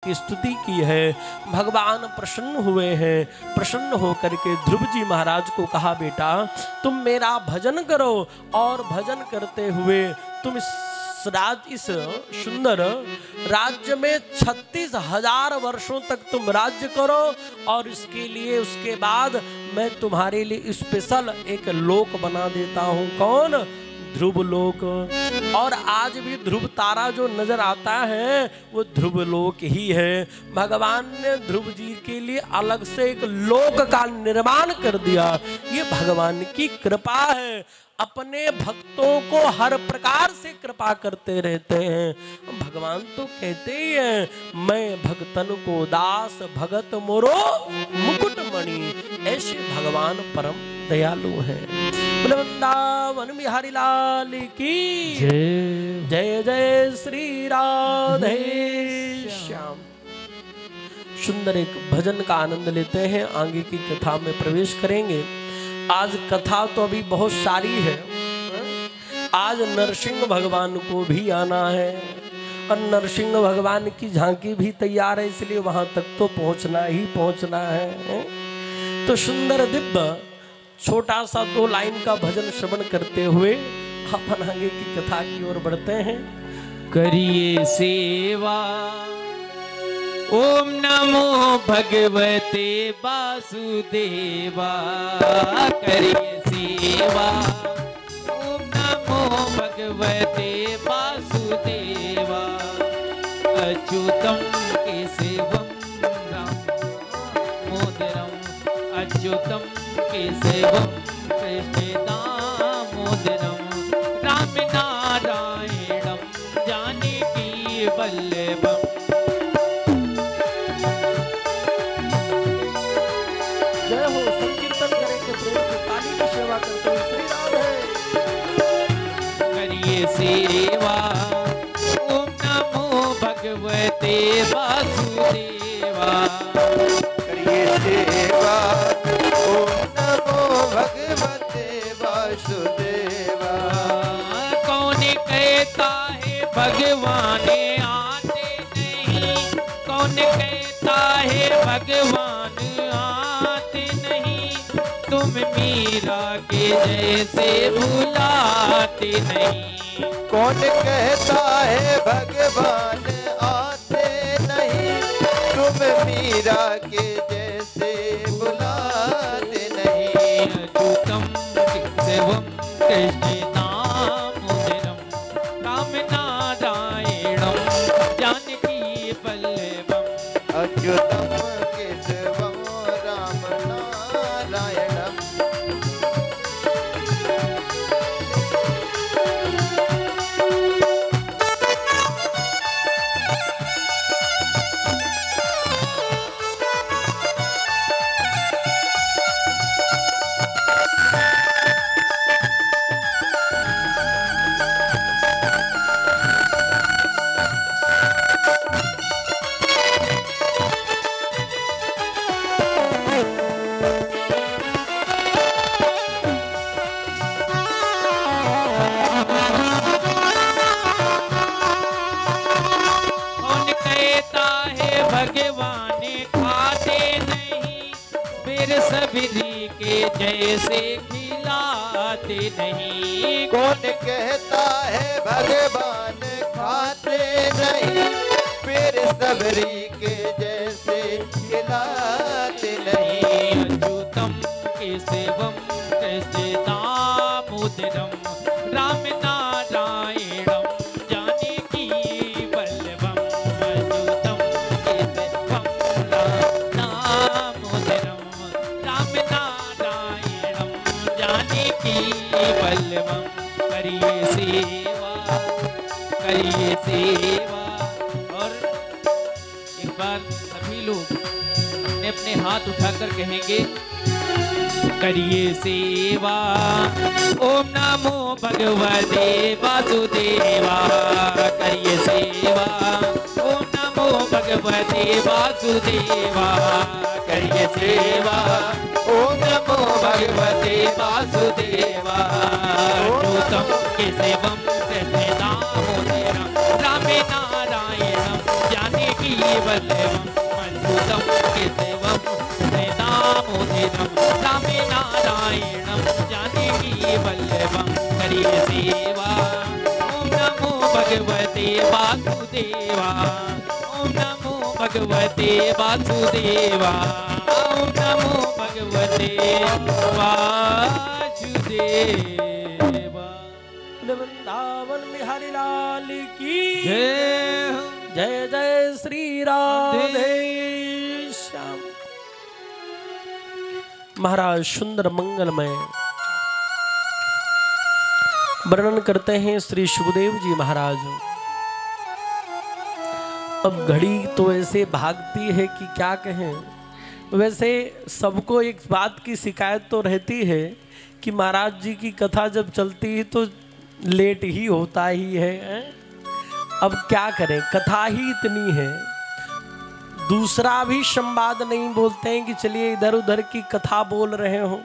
की स्तुति की है। भगवान प्रसन्न हुए हैं। प्रसन्न होकर के ध्रुव जी महाराज को कहा, बेटा तुम मेरा भजन करो और भजन करते हुए तुम इस सुंदर राज्य में 36,000 वर्षों तक तुम राज्य करो और इसके लिए उसके बाद मैं तुम्हारे लिए स्पेशल एक लोक बना देता हूँ। कौन? ध्रुव लोक। और आज भी ध्रुव तारा जो नजर आता है वो ध्रुव लोक ही है। भगवान ने ध्रुव जी के लिए अलग से एक लोक का निर्माण कर दिया। ये भगवान की कृपा है। अपने भक्तों को हर प्रकार से कृपा करते रहते हैं। भगवान तो कहते ही हैं, मैं भक्तन को दास भगत मोरो मुकुट मणि। ऐसे भगवान परम दयालु हैं। वृंदावन बिहारी लाल की जय। जय जय श्री राधे श्याम। सुंदर एक भजन का आनंद लेते हैं, आगे की कथा में प्रवेश करेंगे। आज कथा तो अभी बहुत सारी है। आज नरसिंह भगवान को भी आना है और नरसिंह भगवान की झांकी भी तैयार है, इसलिए वहां तक तो पहुंचना ही पहुंचना है। तो सुंदर दिव्य छोटा सा 2 लाइन का भजन श्रवण करते हुए अपन आगे की कथा की ओर बढ़ते हैं। करिए सेवा ओम नमो भगवते वासुदेवा। करिए सेवा ओम नमो भगवते वासुदेवा। अच्युतम केशवम दामोदरम। अच्युतम केशवम कृष्ण दामोदरम। राम नारायणम जानकी वल्लभम। सेवा ओम नमो भगवते वासुदेवा। करिए सेवा ओम नमो भगवते वासुदेवा। कौन कहता है भगवान आते नहीं। कौन कहता है भगवान आते नहीं। तुम मीरा के जैसे भुलाते नहीं। कौन कहता है भगवान आते नहीं। तुम मीरा के जैसे बुलाते नहीं। अच्युतम केशवम कृष्ण दामोदरम। राम नारायणम जानकी वल्लभम। अच्युतम केशवम राम नारायणम। भगवान खाते नहीं। फिर सबरी के जैसे खिलाते नहीं। कौन कहता है भगवान खाते नहीं। फिर सबरी के जैसे खिलाते नहीं। अच्युतम केशवम कृष्ण दामोदरम। राम नारायणम जानकी वल्लभम। अच्युतम केशवम दामोदरम। राम नारायणम जानकी वल्लभम। करिए सेवा करिए सेवा। और एक बार सभी लोग अपने अपने हाथ उठाकर कहेंगे, करिए सेवा ओम नमो भगवते वासुदेवा। करिए सेवा ओम नमो भगवते वासुदेवा। करिए सेवा ओम नमो भगवते वासुदेवा। अच्युतम केशवम कृष्ण दामोदरम। राम नारायणम जानकी बलवं अच्युतं केशवं दामोदरं रामे नारायणं जानकी वल्लभं करिए सेवा। ओम नमो भगवते वासुदेवा, ओम नमो भगवते वासुदेवा, ओम नमो भगवते वासुदेवा। वृंदावन बिहारी लाल की जय हो। जय जय श्री राधे श्याम। महाराज सुंदर मंगलमय वर्णन करते हैं श्री सुखदेव जी महाराज। अब घड़ी तो ऐसे भागती है कि क्या कहें। वैसे सबको एक बात की शिकायत तो रहती है कि महाराज जी की कथा जब चलती है तो लेट ही होता ही है। अब क्या करें, कथा ही इतनी है, दूसरा भी संवाद नहीं बोलते हैं कि चलिए इधर उधर की कथा बोल रहे हो,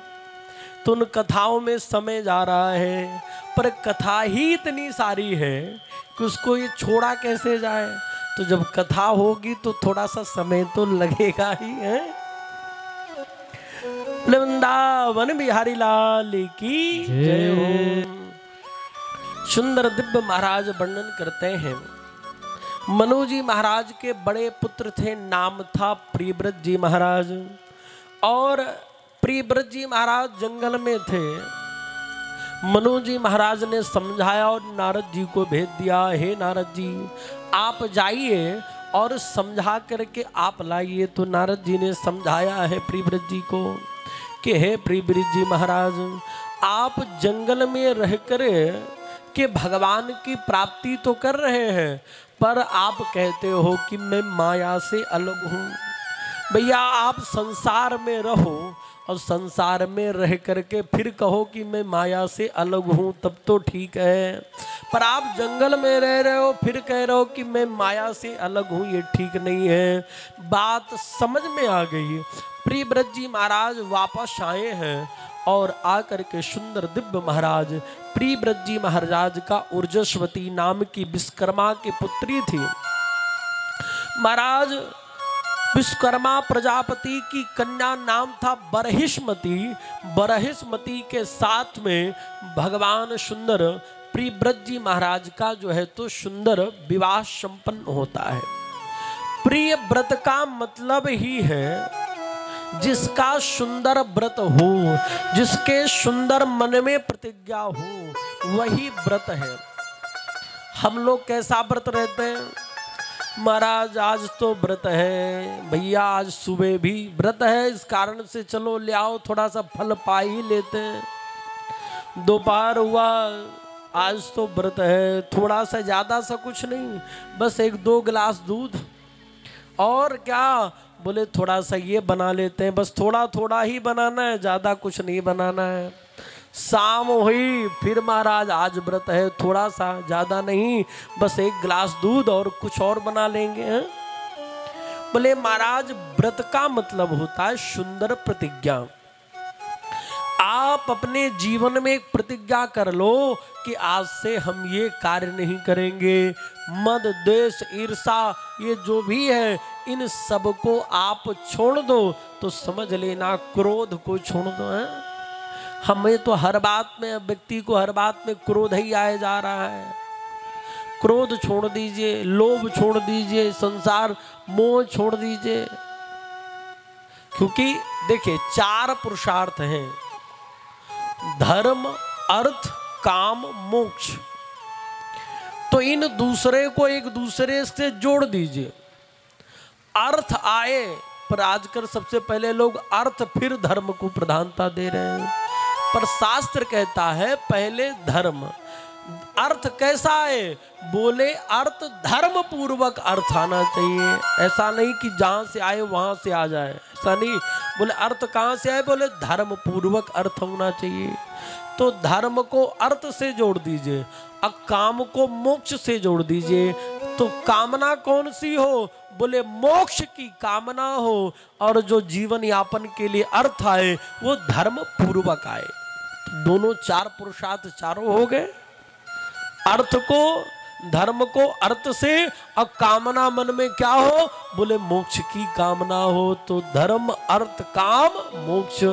तो उन कथाओं में समय जा रहा है। पर कथा ही इतनी सारी है कि उसको ये छोड़ा कैसे जाए। तो जब कथा होगी तो थोड़ा सा समय तो लगेगा ही है। वृंदावन बिहारी लाल की जय हो। सुंदर दिव्य महाराज वर्णन करते हैं। मनु जी महाराज के बड़े पुत्र थे, नाम था प्रियव्रत जी महाराज। और प्रियव्रत जी महाराज जंगल में थे। मनु जी महाराज ने समझाया और नारद जी को भेज दिया, हे नारद जी आप जाइए और समझा करके आप लाइए। तो नारद जी ने समझाया है प्रियव्रत जी को कि हे प्रियव्रत जी महाराज, आप जंगल में रहकर के भगवान की प्राप्ति तो कर रहे हैं, पर आप कहते हो कि मैं माया से अलग हूँ। भैया आप संसार में रहो और संसार में रह करके फिर कहो कि मैं माया से अलग हूँ, तब तो ठीक है। पर आप जंगल में रह रहे हो फिर कह रहे हो कि मैं माया से अलग हूँ, ये ठीक नहीं है। बात समझ में आ गई। प्रियव्रत जी महाराज वापस आए हैं और आकर के सुंदर दिव्य महाराज प्रियव्रत जी महाराज का ऊर्जस्वती नाम की विश्वकर्मा की पुत्री थी। महाराज विश्वकर्मा प्रजापति की कन्या नाम था बरहिष्मती। बरहिष्मती के साथ में भगवान सुंदर प्रियव्रत जी महाराज का जो है तो सुंदर विवाह संपन्न होता है। प्रियव्रत का मतलब ही है जिसका सुंदर व्रत हो, जिसके सुंदर मन में प्रतिज्ञा हो, वही व्रत है। हम लोग कैसा व्रत रहते हैं, महाराज आज तो व्रत है, भैया आज सुबह भी व्रत है, इस कारण से चलो ले आओ थोड़ा सा फल पा ही लेते हैं। दोपहर हुआ, आज तो व्रत है, थोड़ा सा ज़्यादा सा कुछ नहीं, बस 1-2 गिलास दूध और क्या बोले थोड़ा सा ये बना लेते हैं, बस थोड़ा थोड़ा ही बनाना है, ज़्यादा कुछ नहीं बनाना है। शाम हुई फिर महाराज आज व्रत है, थोड़ा सा ज़्यादा नहीं, बस 1 गिलास दूध और कुछ और बना लेंगे हैं। बोले महाराज व्रत का मतलब होता है सुंदर प्रतिज्ञा। आप अपने जीवन में एक प्रतिज्ञा कर लो कि आज से हम ये कार्य नहीं करेंगे। मद द्वेष ईर्षा ये जो भी है इन सब को आप छोड़ दो, तो समझ लेना क्रोध को छोड़ दो। है हमें तो हर बात में, व्यक्ति को हर बात में क्रोध ही आया जा रहा है। क्रोध छोड़ दीजिए, लोभ छोड़ दीजिए, संसार मोह छोड़ दीजिए। क्योंकि देखिए 4 पुरुषार्थ हैं, धर्म अर्थ काम मोक्ष। तो इन दूसरे को एक दूसरे से जोड़ दीजिए। अर्थ आए, पर आजकल सबसे पहले लोग अर्थ फिर धर्म को प्रधानता दे रहे हैं। पर शास्त्र कहता है पहले धर्म। अर्थ कैसा है, बोले अर्थ धर्म पूर्वक अर्थ आना चाहिए। ऐसा नहीं कि जहां से आए वहां से आ जाए, ऐसा नहीं। बोले अर्थ कहां से आए, बोले धर्म पूर्वक अर्थ होना चाहिए। तो धर्म को अर्थ से जोड़ दीजिए और काम को मोक्ष से जोड़ दीजिए। तो कामना कौन सी हो, बोले मोक्ष की कामना हो, और जो जीवन यापन के लिए अर्थ आए वो धर्म पूर्वक आए। तो दोनों 4 पुरुषार्थ चारों हो गए। अर्थ को धर्म को अर्थ से और कामना मन में क्या हो, बोले मोक्ष की कामना हो। तो धर्म अर्थ काम मोक्ष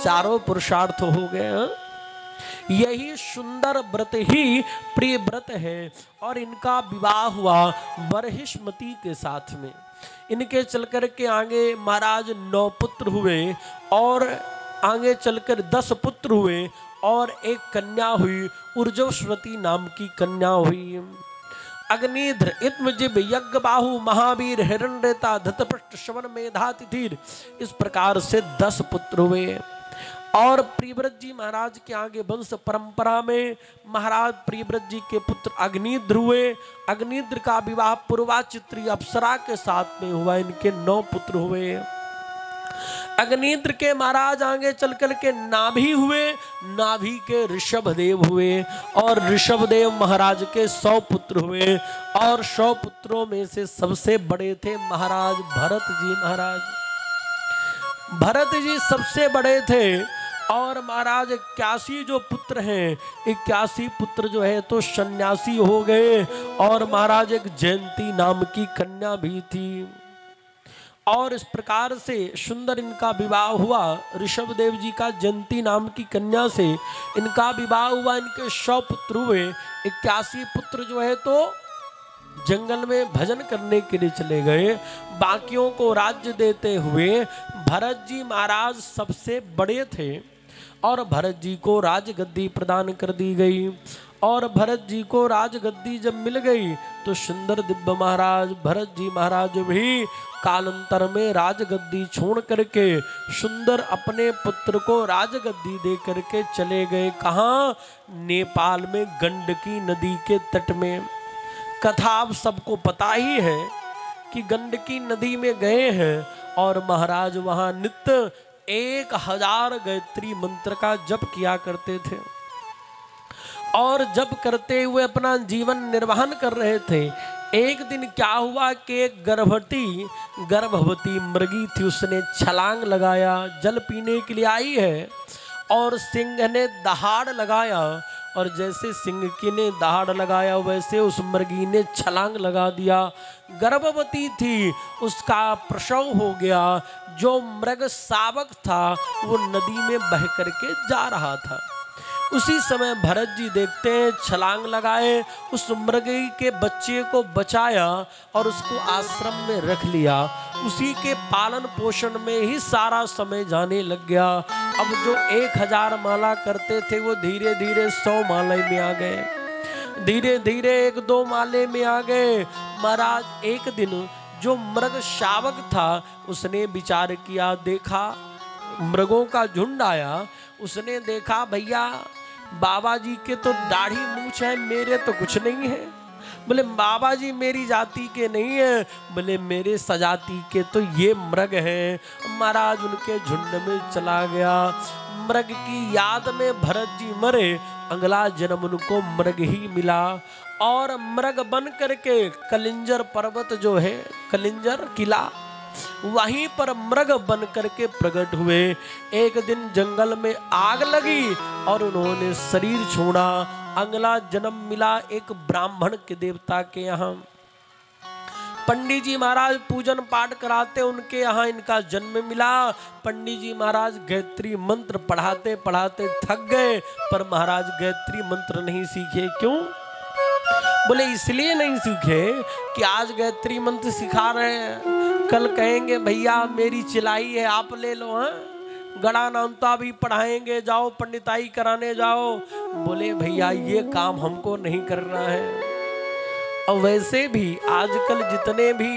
चारों पुरुषार्थ हो गए हैं। यही सुंदर व्रत ही प्रिय व्रत है। और इनका विवाह हुआ बरहिष्मती के साथ में। इनके चलकर के आगे महाराज 9 पुत्र हुए और आगे चलकर 10 पुत्र हुए और एक कन्या हुई, ऊर्जस्वती नाम की कन्या हुई। अग्निध्र, इत्मजिब, यज्ञबाहु, महावीर, हिरण्यरेता, धृतपृष्ठ, श्रवण, मेधा, तिथिर, इस प्रकार से 10 पुत्र हुए। और प्रियव्रत जी महाराज के आगे वंश परंपरा में महाराज प्रियव्रत जी के पुत्र अग्निध्र हुए। अग्निध्र का विवाह पूर्वाचित्री अप्सरा के साथ में हुआ। इनके 9 पुत्र हुए। अग्निध्र के महाराज आगे चलकर के नाभि हुए, नाभि के ऋषभदेव हुए और ऋषभदेव महाराज के 100 पुत्र हुए। और 100 पुत्रों में से सबसे बड़े थे महाराज भरत जी महाराज। भरत जी सबसे बड़े थे। और महाराज 81 जो पुत्र हैं, 81 पुत्र जो है तो सन्यासी हो गए। और महाराज एक जयंती नाम की कन्या भी थी। और इस प्रकार से सुंदर इनका विवाह हुआ। ऋषभदेव जी का जयंती नाम की कन्या से इनका विवाह हुआ। इनके 100 पुत्र हुए। 81 पुत्र जो है तो जंगल में भजन करने के लिए चले गए। बाकियों को राज्य देते हुए भरत जी महाराज सबसे बड़े थे और भरत जी को राजगद्दी प्रदान कर दी गई। और भरत जी को राजगद्दी जब मिल गई तो सुंदर दिव्य महाराज भरत जी महाराज भी कालांतर में राजगद्दी छोड़ करके सुंदर अपने पुत्र को राजगद्दी दे करके चले गए। कहाँ? नेपाल में गंडकी नदी के तट में। कथा आप सबको पता ही है कि गंडकी नदी में गए हैं और महाराज वहां नित्य 1000 गायत्री मंत्र का जप किया करते थे। और जप करते हुए अपना जीवन निर्वाहन कर रहे थे। एक दिन क्या हुआ कि एक गर्भवती मृगी थी, उसने छलांग लगाया। जल पीने के लिए आई है और सिंह ने दहाड़ लगाया। और जैसे सिंह की ने दहाड़ लगाया वैसे उस मृगी ने छलांग लगा दिया। गर्भवती थी, उसका प्रसव हो गया। जो मृग शावक था वो नदी में बह करके जा रहा था। उसी समय भरत जी देखते हैं, छलांग लगाए, उस मृगी के बच्चे को बचाया और उसको आश्रम में रख लिया। उसी के पालन पोषण में ही सारा समय जाने लग गया। अब जो 1000 माला करते थे वो धीरे धीरे 100 माले में आ गए। धीरे धीरे 1-2 माले में आ गए। महाराज एक दिन जो मृग शावक था उसने विचार किया, देखा मृगों का झुंड आया। उसने देखा भैया बाबा जी के तो दाढ़ी मूछ है, मेरे तो कुछ नहीं है। बोले बाबा जी मेरी जाति के नहीं है। बोले मेरे सजाति के तो ये मृग हैं। महाराज उनके झुंड में चला गया। मृग की याद में भरत जी मरे। अगला जन्म उनको मृग ही मिला और मृग बन करके कलिंजर पर्वत जो है, कलिंजर किला, वहीं पर मृग बन करके प्रकट हुए। एक दिन जंगल में आग लगी और उन्होंने शरीर छोड़ा। अगला जन्म मिला एक ब्राह्मण के देवता के यहाँ। पंडित जी महाराज पूजन पाठ कराते, उनके यहाँ इनका जन्म मिला। पंडित जी महाराज गायत्री मंत्र पढ़ाते पढ़ाते थक गए, पर महाराज गायत्री मंत्र नहीं सीखे। क्यों? बोले इसलिए नहीं सीखे कि आज गायत्री मंत्र सिखा रहे हैं, कल कहेंगे भैया मेरी चिलाई है आप ले लो। हाँ, गड़ा नामता भी पढ़ाएंगे, जाओ पंडिताई कराने जाओ। बोले भैया ये काम हमको नहीं करना है। और वैसे भी आजकल जितने भी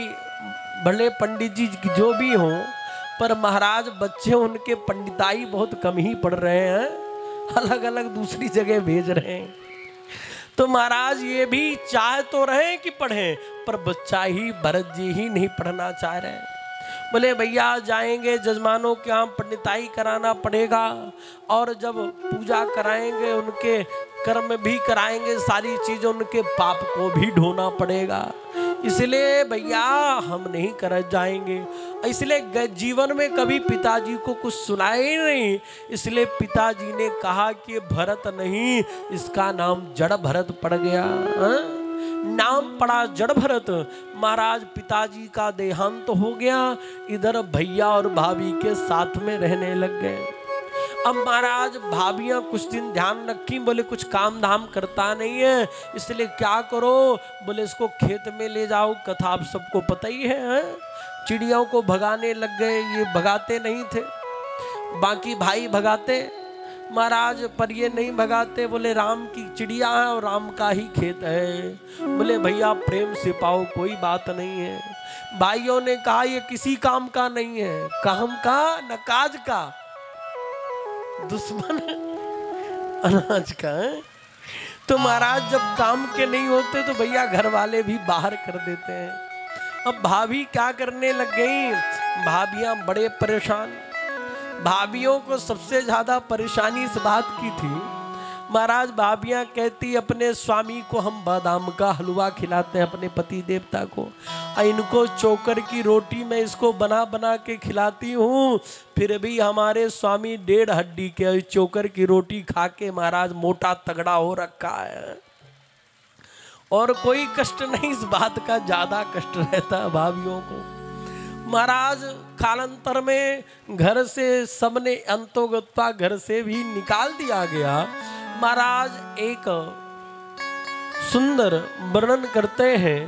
बड़े पंडित जी जो भी हों, पर महाराज बच्चे उनके पंडिताई बहुत कम ही पढ़ रहे हैं, अलग अलग दूसरी जगह भेज रहे हैं। तो महाराज ये भी चाह तो रहे कि पढ़ें, पर बच्चा ही भरत जी ही नहीं पढ़ना चाह रहे हैं। बोले भैया जाएंगे जजमानों के यहाँ पंडिताई कराना पड़ेगा, और जब पूजा कराएंगे उनके कर्म भी कराएंगे, सारी चीजें उनके पाप को भी ढोना पड़ेगा। इसलिए भैया हम नहीं कर जाएंगे। इसलिए जीवन में कभी पिताजी को कुछ सुनाया ही नहीं। इसलिए पिताजी ने कहा कि भरत नहीं, इसका नाम जड़ भरत पड़ गया। नाम पड़ा जड़ भरत। महाराज पिताजी का देहांत हो गया, इधर भैया और भाभी के साथ में रहने लग गए। अब महाराज भाभियां कुछ दिन ध्यान रखी, बोले कुछ काम धाम करता नहीं है, इसलिए क्या करो, बोले इसको खेत में ले जाओ। कथा आप सबको पता ही है, चिड़ियों को भगाने लग गए, ये भगाते नहीं थे, बाकी भाई भगाते महाराज, पर ये नहीं भगाते। बोले राम की चिड़िया है और राम का ही खेत है। बोले भैया प्रेम से पाओ, कोई बात नहीं है। भाइयों ने कहा ये किसी काम का नहीं है, काम का न काज का, दुश्मन अनाज का है। तो महाराज जब काम के नहीं होते तो भैया घर वाले भी बाहर कर देते हैं। अब भाभी क्या करने लग गई, भाभियां बड़े परेशान। भाभियों को सबसे ज्यादा परेशानी इस बात की थी, महाराज भाभियां कहती अपने स्वामी को हम बादाम का हलवा खिलाते हैं, अपने पति देवता को, इनको चोकर की रोटी मैं इसको बना बना के खिलाती हूँ, फिर भी हमारे स्वामी 1.5 हड्डी के चोकर की रोटी खा के महाराज मोटा तगड़ा हो रखा है, और कोई कष्ट नहीं, इस बात का ज्यादा कष्ट रहता है भाभियों को। महाराज कालांतर में घर से सबने अंतोगत्वा घर से भी निकाल दिया गया। महाराज एक सुंदर वर्णन करते हैं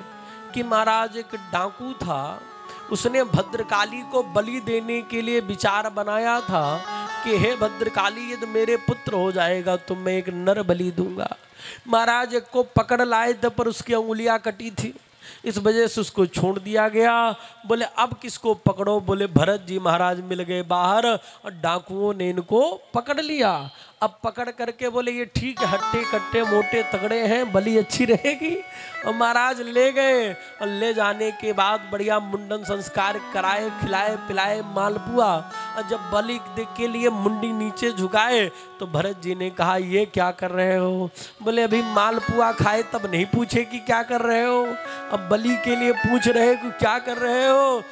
कि महाराज एक डाकू था, उसने भद्रकाली को बलि देने के लिए विचार बनाया था कि हे भद्रकाली यदि मेरे पुत्र हो जाएगा तो मैं एक नर बलि दूंगा। महाराज एक को पकड़ लाए थे पर उसकी उंगलियां कटी थी, इस वजह से उसको छोड़ दिया गया। बोले अब किसको पकड़ो, बोले भरत जी महाराज मिल गए बाहर और डाकुओं ने इनको पकड़ लिया। अब पकड़ करके बोले ये ठीक है, हट्टे कट्टे मोटे तगड़े हैं, बलि अच्छी रहेगी। और महाराज ले गए, और ले जाने के बाद बढ़िया मुंडन संस्कार कराए, खिलाए पिलाए मालपुआ, और जब बलि के लिए मुंडी नीचे झुकाए तो भरत जी ने कहा ये क्या कर रहे हो। बोले अभी मालपुआ खाए तब नहीं पूछे कि क्या कर रहे हो, अब बलि के लिए पूछ रहे कि क्या कर रहे हो।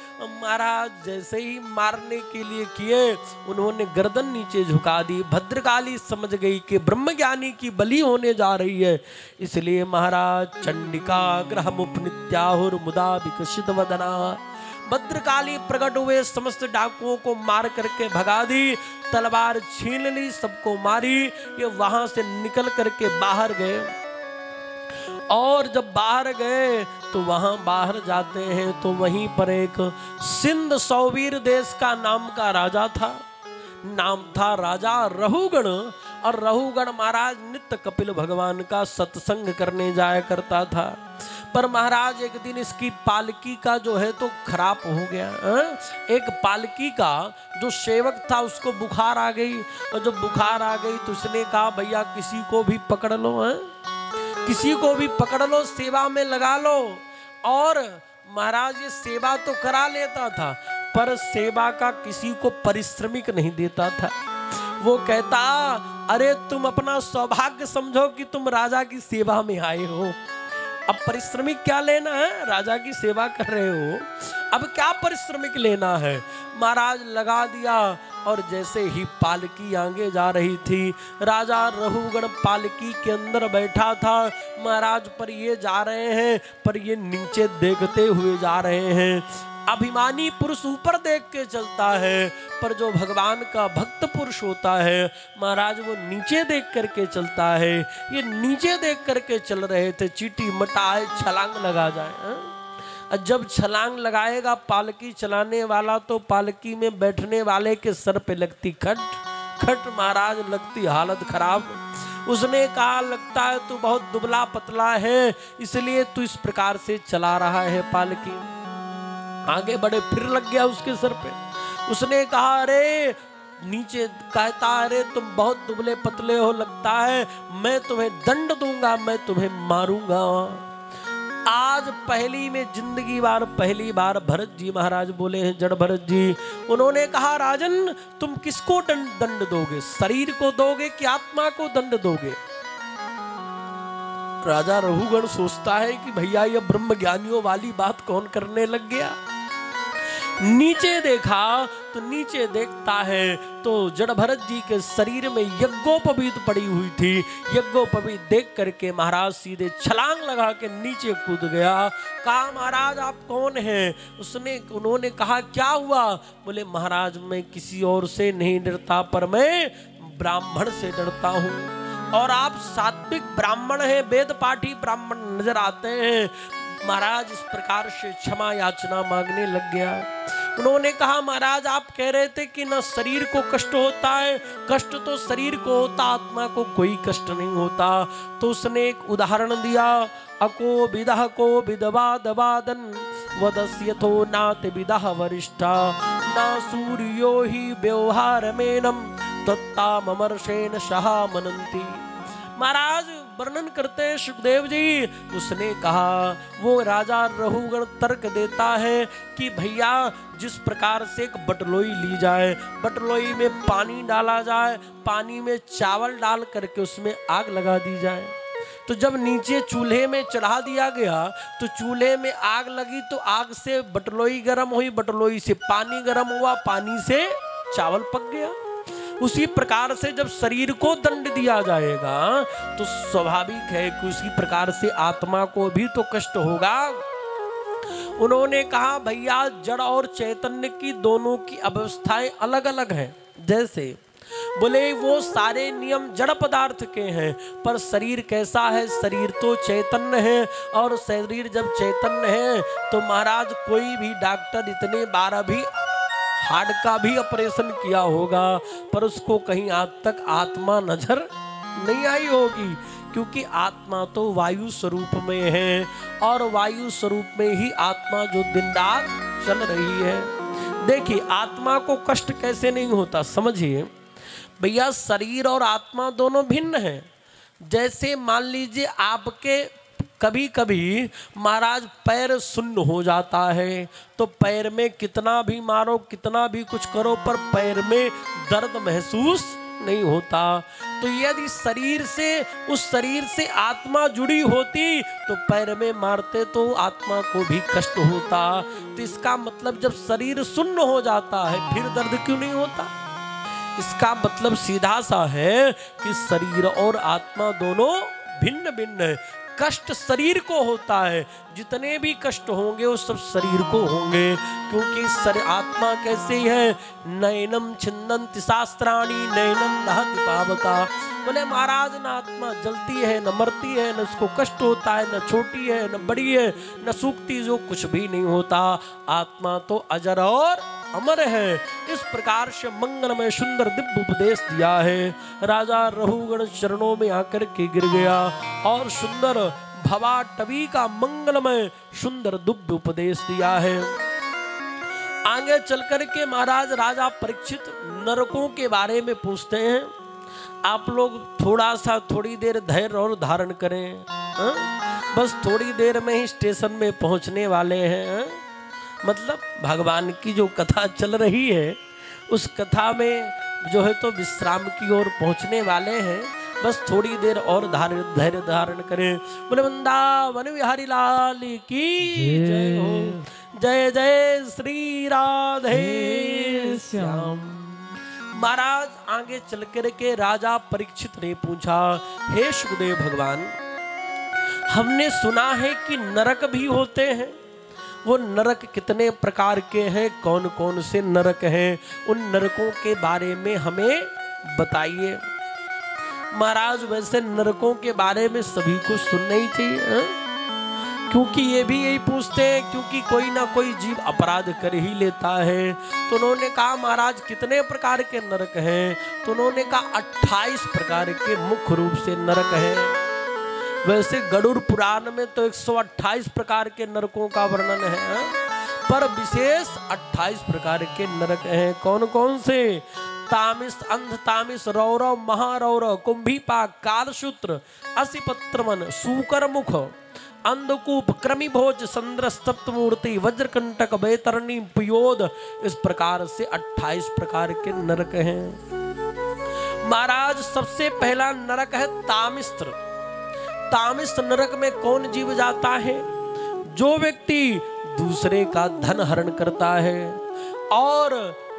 महाराज जैसे ही मारने के लिए किए, उन्होंने गर्दन नीचे झुका दी। भद्रकाली समझ गई कि ब्रह्मज्ञानी की बलि होने जा रही है, इसलिए महाराज चंडिका ग्रहमुपनित्याहुर मुदा विकसित वदना, भद्रकाली प्रकट हुए, समस्त डाकुओं को मार करके भगा दी, तलवार छीन ली, सबको मारी। ये वहां से निकल करके बाहर गए, और जब बाहर गए तो वहां बाहर जाते हैं तो वहीं पर एक सिंध सौवीर देश का नाम का राजा था, नाम था राजा रहुगण। और रहुगण महाराज नित्य कपिल भगवान का सत्संग करने जाया करता था। पर महाराज एक दिन इसकी पालकी का जो है तो खराब हो गया। एक पालकी का जो सेवक था उसको बुखार आ गई, और जब बुखार आ गई तो उसने कहा भैया किसी को भी पकड़ लो, किसी को भी पकड़ लो, सेवा में लगा लो। और महाराज ये सेवा तो करा लेता था पर सेवा का किसी को पारिश्रमिक नहीं देता था। वो कहता अरे तुम अपना सौभाग्य समझो कि तुम राजा की सेवा में आए हो, अब पारिश्रमिक क्या लेना है, राजा की सेवा कर रहे हो, अब क्या पारिश्रमिक लेना है। महाराज लगा दिया, और जैसे ही पालकी आगे जा रही थी, राजा रहुगण पालकी के अंदर बैठा था। महाराज पर ये जा रहे हैं, पर ये नीचे देखते हुए जा रहे हैं। अभिमानी पुरुष ऊपर देख के चलता है, पर जो भगवान का भक्त पुरुष होता है महाराज वो नीचे देख करके चलता है। ये नीचे देख करके चल रहे थे, चीटी मटाए छलांग लगा जाए। जब छलांग लगाएगा पालकी चलाने वाला तो पालकी में बैठने वाले के सर पे लगती खट खट, महाराज लगती हालत खराब। उसने कहा लगता है तू बहुत दुबला पतला है, इसलिए तू इस प्रकार से चला रहा है पालकी। आगे बढ़े, फिर लग गया उसके सर पे। उसने कहा अरे नीचे, कहता अरे तुम बहुत दुबले पतले हो लगता है, मैं तुम्हें दंड दूंगा, मैं तुम्हें मारूंगा। आज पहली बार भरत जी महाराज बोले हैं, जड़ भरत जी। उन्होंने कहा राजन तुम किसको दंड दोगे, शरीर को दोगे कि आत्मा को दंड दोगे। राजा रहुगण सोचता है कि भैया ये ब्रह्म ज्ञानियों वाली बात कौन करने लग गया। नीचे देखा तो नीचे देखता है तो जड़ भरत जी के शरीर में यज्ञोपवीत पड़ी हुई थी। यज्ञोपवीत देख करके महाराज सीधे छलांग लगा के नीचे कूद गया। कहा महाराज आप कौन हैं? उन्होंने कहा क्या हुआ? बोले महाराज मैं किसी और से नहीं डरता पर मैं ब्राह्मण से डरता हूँ, और आप सात्विक ब्राह्मण हैं, वेद पाठी ब्राह्मण नजर आते हैं। महाराज इस प्रकार से क्षमा याचना मांगने लग गया। उन्होंने कहा महाराज आप कह रहे थे कि न शरीर को कष्ट होता है, कष्ट तो शरीर को होता, आत्मा को कोई कष्ट नहीं होता। तो उसने एक उदाहरण दिया, अको विदह को विदवादवादन वदस्यथो नात विदह वरिष्ठा न सूर्यो ही व्यवहार मेनम तत्तामर्षेण सहा मनंती। महाराज वर्णन करते हैं सुखदेव जी, उसने कहा वो राजा रहुगण तर्क देता है कि भैया जिस प्रकार से एक बटलोई ली जाए, बटलोई में पानी डाला जाए, पानी में चावल डाल करके उसमें आग लगा दी जाए, तो जब नीचे चूल्हे में चढ़ा दिया गया तो चूल्हे में आग लगी तो आग से बटलोई गर्म हुई, बटलोई से पानी गर्म हुआ, पानी से चावल पक गया। उसी प्रकार से जब शरीर को दंड दिया जाएगा तो स्वाभाविक है कि उसी प्रकार से आत्मा को भी तो कष्ट होगा। उन्होंने कहा भैया जड़ और चैतन्य की दोनों की अवस्थाएं अलग अलग हैं। जैसे बोले वो सारे नियम जड़ पदार्थ के हैं, पर शरीर कैसा है? शरीर तो चैतन्य है, और शरीर जब चैतन्य है तो महाराज कोई भी डॉक्टर इतने बार अभी हार्ट का भी ऑपरेशन किया होगा पर उसको कहीं आज तक आत्मा नजर नहीं आई होगी, क्योंकि आत्मा तो वायु स्वरूप में है, और वायु स्वरूप में ही आत्मा जो दिन रात चल रही है। देखिए आत्मा को कष्ट कैसे नहीं होता, समझिए भैया शरीर और आत्मा दोनों भिन्न हैं। जैसे मान लीजिए आपके कभी कभी महाराज पैर शून्य हो जाता है, तो पैर में कितना भी मारो कितना भी कुछ करो पर पैर में दर्द महसूस नहीं होता। तो यदि शरीर से उस शरीर से आत्मा जुड़ी होती तो पैर में मारते तो आत्मा को भी कष्ट होता। तो इसका मतलब जब शरीर शून्य हो जाता है फिर दर्द क्यों नहीं होता? इसका मतलब सीधा सा है कि शरीर और आत्मा दोनों भिन्न भिन्न है। कष्ट शरीर को होता है, जितने भी कष्ट होंगे वो सब शरीर को होंगे, क्योंकि आत्मा कैसे है? नैनम छिन्नन्ति शास्त्राणि नैनम दहति पावका। बोले महाराज न आत्मा जलती है, न मरती है, न उसको कष्ट होता है, न छोटी है, न बड़ी है, न सूखती, जो कुछ भी नहीं होता। आत्मा तो अजर और अमर है। इस प्रकार से मंगलमय सुंदर दिव्य उपदेश दिया है। राजा रहुगण चरणों में आकर के गिर गया और सुंदर भवाटवी का मंगलमय सुंदर दिव्य उपदेश दिया है। आगे चल कर के महाराज राजा परीक्षित नरकों के बारे में पूछते हैं। आप लोग थोड़ा सा थोड़ी देर धैर्य और धारण करें, बस थोड़ी देर में ही स्टेशन में पहुंचने वाले हैं। मतलब भगवान की जो कथा चल रही है उस कथा में जो है तो विश्राम की ओर पहुंचने वाले हैं। बस थोड़ी देर और धैर्य धारण करें। बोले वृंदावन बिहारी लाल की जय हो। जय जय श्री राधे श्याम। महाराज आगे चल कर के राजा परीक्षित ने पूछा, हे सुखदेव भगवान, हमने सुना है कि नरक भी होते हैं। वो नरक कितने प्रकार के हैं, कौन कौन से नरक हैं, उन नरकों के बारे में हमें बताइए। महाराज वैसे नरकों के बारे में सभी को सुनना ही चाहिए, क्योंकि ये भी यही पूछते हैं, क्योंकि कोई ना कोई जीव अपराध कर ही लेता है। तो उन्होंने कहा महाराज कितने प्रकार के नरक हैं? तो उन्होंने कहा 28 प्रकार के मुख्य रूप से नरक हैं। वैसे गरुड़ पुराण में तो 128 प्रकार के नरकों का वर्णन है, पर विशेष 28 प्रकार के नरक हैं। कौन कौन से? तामिस, अंध तामिस, रौरव, महारौरव, कुंभीपाक, कालसूत्र, असिपत्रमन, सूकर मुख, अंधकूप, क्रमिभोज, संद्र, सप्तमूर्ति, वज्रकंटक, बैतरणी, पयोद। इस प्रकार से 28 प्रकार के नरक हैं। महाराज सबसे पहला नरक है तामिस्त्र। तामिस नरक में कौन जीव जाता है? जो व्यक्ति दूसरे का धन हरण करता है, और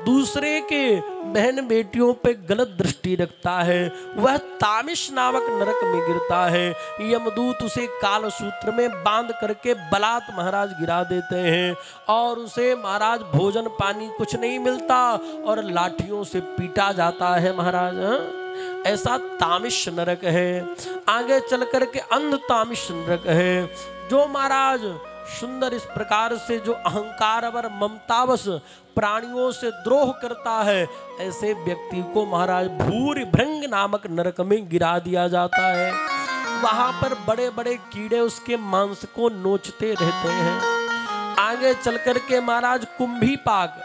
दूसरे के बहन बेटियों पे गलत दृष्टि रखता है, वह तामिश नामक नरक में गिरता है। यमदूत उसे काल सूत्र में बांध करके बलात् महाराज गिरा देते हैं और उसे महाराज भोजन पानी कुछ नहीं मिलता और लाठियों से पीटा जाता है महाराज। ऐसा तामिश नरक है। आगे चल करके अंध तामिश नरक है, जो महाराज सुंदर इस प्रकार से जो अहंकार और ममतावश प्राणियों से द्रोह करता है, ऐसे व्यक्ति को महाराज भूरि भृंग नामक नरक में गिरा दिया जाता है। वहां पर बड़े बड़े कीड़े उसके मांस को नोचते रहते हैं। आगे चल करके महाराज कुंभी पाक,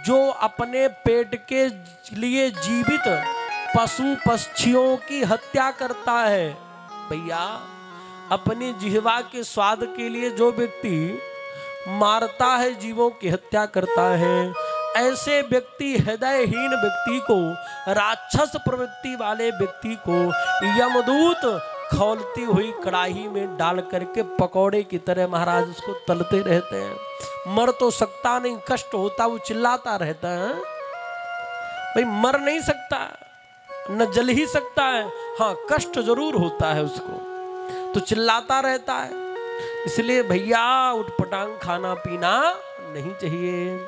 जो अपने पेट के लिए जीवित पशु पक्षियों की हत्या करता है। भैया, अपनी जिह्वा के स्वाद के लिए जो व्यक्ति मारता है, जीवों की हत्या करता है, ऐसे व्यक्ति, हृदयहीन व्यक्ति को, राक्षस प्रवृत्ति वाले व्यक्ति को यमदूत खौलती हुई कड़ाही में डाल करके पकौड़े की तरह महाराज उसको तलते रहते हैं। मर तो सकता नहीं, कष्ट होता, वो चिल्लाता रहता है। भाई मर नहीं सकता, न जल ही सकता है, हाँ कष्ट जरूर होता है उसको, तो चिल्लाता रहता है। इसलिए भैया उठपटांग खाना पीना नहीं चाहिए।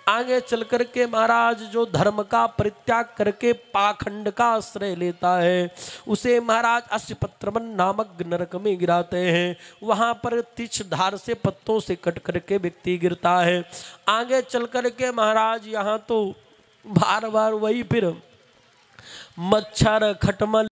आगे चल करके महाराज जो धर्म का परित्याग करके पाखंड का आश्रय लेता है, उसे महाराज अश्वपत्रवन नामक नरक में गिराते हैं। वहां पर तीक्ष्ण धार से पत्तों से कट करके व्यक्ति गिरता है। आगे चल करके महाराज यहाँ तो बार बार वही फिर मच्छर, खटमल,